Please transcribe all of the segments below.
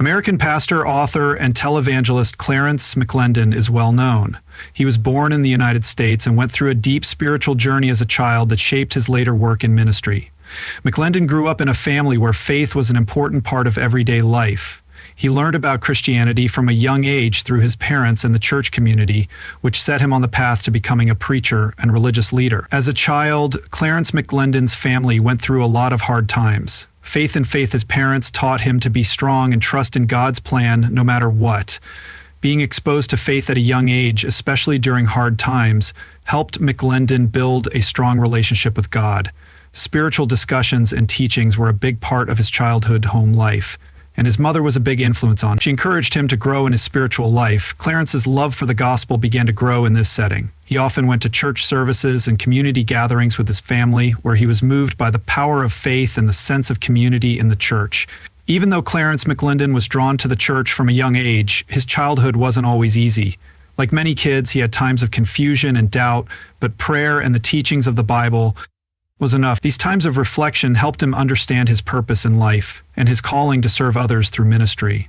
American pastor, author, and televangelist Clarence McClendon is well known. He was born in the United States and went through a deep spiritual journey as a child that shaped his later work in ministry. McClendon grew up in a family where faith was an important part of everyday life. He learned about Christianity from a young age through his parents and the church community, which set him on the path to becoming a preacher and religious leader. As a child, Clarence McClendon's family went through a lot of hard times. Faith his parents taught him to be strong and trust in God's plan no matter what. Being exposed to faith at a young age, especially during hard times, helped McClendon build a strong relationship with God. Spiritual discussions and teachings were a big part of his childhood home life, and his mother was a big influence on him. She encouraged him to grow in his spiritual life. Clarence's love for the gospel began to grow in this setting. He often went to church services and community gatherings with his family, where he was moved by the power of faith and the sense of community in the church. Even though Clarence McClendon was drawn to the church from a young age, his childhood wasn't always easy. Like many kids, he had times of confusion and doubt, but prayer and the teachings of the Bible was enough. These times of reflection helped him understand his purpose in life and his calling to serve others through ministry.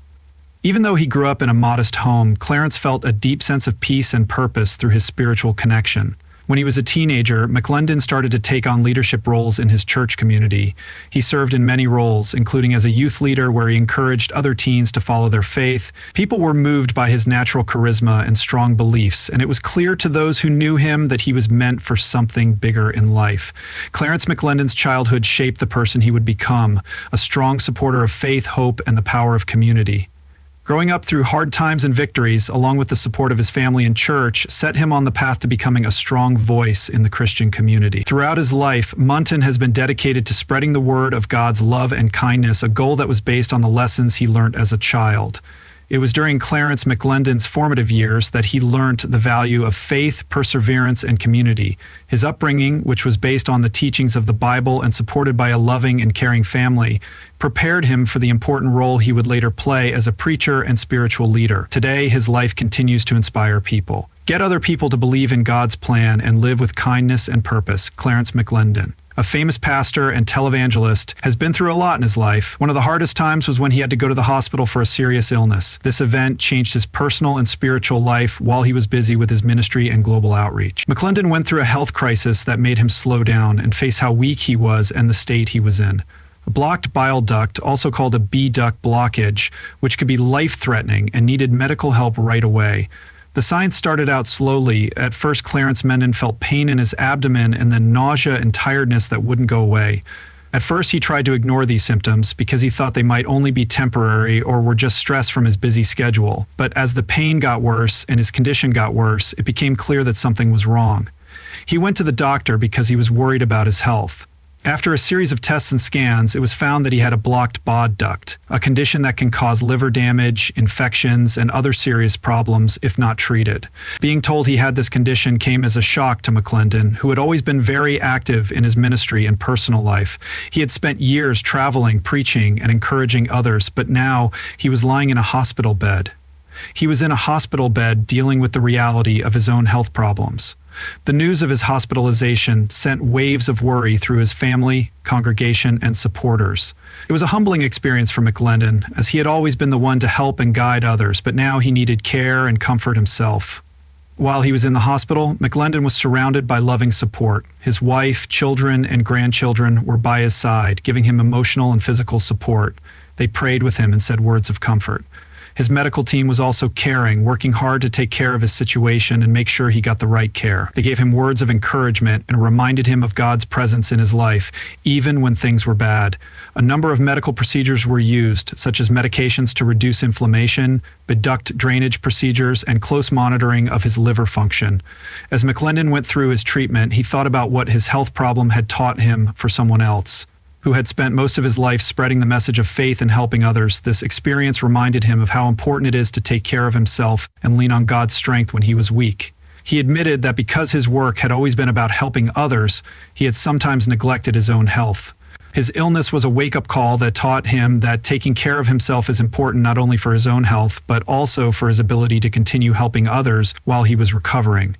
Even though he grew up in a modest home, Clarence felt a deep sense of peace and purpose through his spiritual connection. When he was a teenager, McClendon started to take on leadership roles in his church community. He served in many roles, including as a youth leader where he encouraged other teens to follow their faith. People were moved by his natural charisma and strong beliefs, and it was clear to those who knew him that he was meant for something bigger in life. Clarence McClendon's childhood shaped the person he would become, a strong supporter of faith, hope, and the power of community. Growing up through hard times and victories, along with the support of his family and church, set him on the path to becoming a strong voice in the Christian community. Throughout his life, Munton has been dedicated to spreading the word of God's love and kindness, a goal that was based on the lessons he learned as a child. It was during Clarence McClendon's formative years that he learned the value of faith, perseverance, and community. His upbringing, which was based on the teachings of the Bible and supported by a loving and caring family, prepared him for the important role he would later play as a preacher and spiritual leader. Today, his life continues to inspire people. Get other people to believe in God's plan and live with kindness and purpose. Clarence McClendon, a famous pastor and televangelist, has been through a lot in his life. One of the hardest times was when he had to go to the hospital for a serious illness. This event changed his personal and spiritual life while he was busy with his ministry and global outreach. McClendon went through a health crisis that made him slow down and face how weak he was and the state he was in. A blocked bile duct, also called a B duct blockage, which could be life-threatening and needed medical help right away. The signs started out slowly. At first, Clarence McClendon felt pain in his abdomen and then nausea and tiredness that wouldn't go away. At first, he tried to ignore these symptoms because he thought they might only be temporary or were just stress from his busy schedule. But as the pain got worse and his condition got worse, it became clear that something was wrong. He went to the doctor because he was worried about his health. After a series of tests and scans, it was found that he had a blocked bile duct, a condition that can cause liver damage, infections, and other serious problems if not treated. Being told he had this condition came as a shock to McClendon, who had always been very active in his ministry and personal life. He had spent years traveling, preaching, and encouraging others, but now he was lying in a hospital bed. He was in a hospital bed dealing with the reality of his own health problems. The news of his hospitalization sent waves of worry through his family, congregation, and supporters. It was a humbling experience for McClendon, as he had always been the one to help and guide others, but now he needed care and comfort himself. While he was in the hospital, McClendon was surrounded by loving support. His wife, children, and grandchildren were by his side, giving him emotional and physical support. They prayed with him and said words of comfort. His medical team was also caring, working hard to take care of his situation and make sure he got the right care. They gave him words of encouragement and reminded him of God's presence in his life, even when things were bad. A number of medical procedures were used, such as medications to reduce inflammation, duct drainage procedures, and close monitoring of his liver function. As McClendon went through his treatment, he thought about what his health problem had taught him for someone else, who had spent most of his life spreading the message of faith and helping others. This experience reminded him of how important it is to take care of himself and lean on God's strength when he was weak. He admitted that because his work had always been about helping others, he had sometimes neglected his own health. His illness was a wake-up call that taught him that taking care of himself is important not only for his own health, but also for his ability to continue helping others while he was recovering.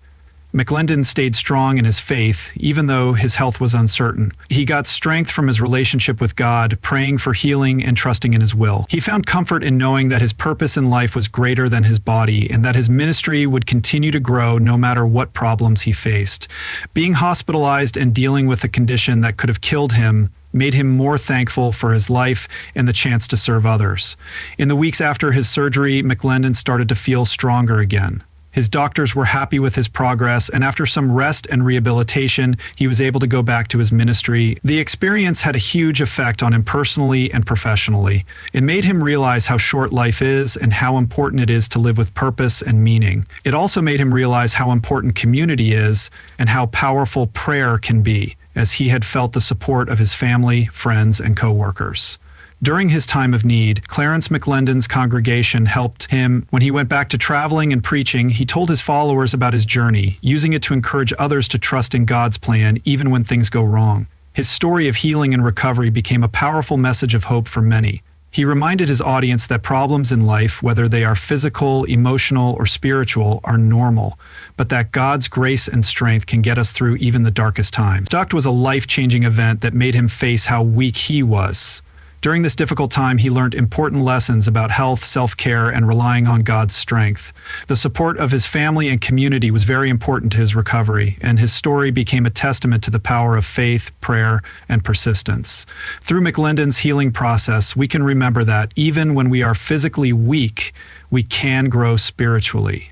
McClendon stayed strong in his faith, even though his health was uncertain. He got strength from his relationship with God, praying for healing and trusting in his will. He found comfort in knowing that his purpose in life was greater than his body and that his ministry would continue to grow no matter what problems he faced. Being hospitalized and dealing with a condition that could have killed him made him more thankful for his life and the chance to serve others. In the weeks after his surgery, McClendon started to feel stronger again. His doctors were happy with his progress, and after some rest and rehabilitation, he was able to go back to his ministry. The experience had a huge effect on him personally and professionally. It made him realize how short life is and how important it is to live with purpose and meaning. It also made him realize how important community is and how powerful prayer can be, as he had felt the support of his family, friends, and co-workers. During his time of need, Clarence McClendon's congregation helped him. When he went back to traveling and preaching, he told his followers about his journey, using it to encourage others to trust in God's plan even when things go wrong. His story of healing and recovery became a powerful message of hope for many. He reminded his audience that problems in life, whether they are physical, emotional, or spiritual, are normal, but that God's grace and strength can get us through even the darkest times. Heartache was a life-changing event that made him face how weak he was. During this difficult time, he learned important lessons about health, self-care, and relying on God's strength. The support of his family and community was very important to his recovery, and his story became a testament to the power of faith, prayer, and persistence. Through McClendon's healing process, we can remember that even when we are physically weak, we can grow spiritually.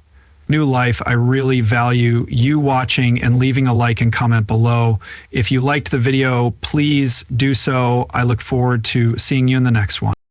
New Life, I really value you watching and leaving a like and comment below. If you liked the video, please do so. I look forward to seeing you in the next one.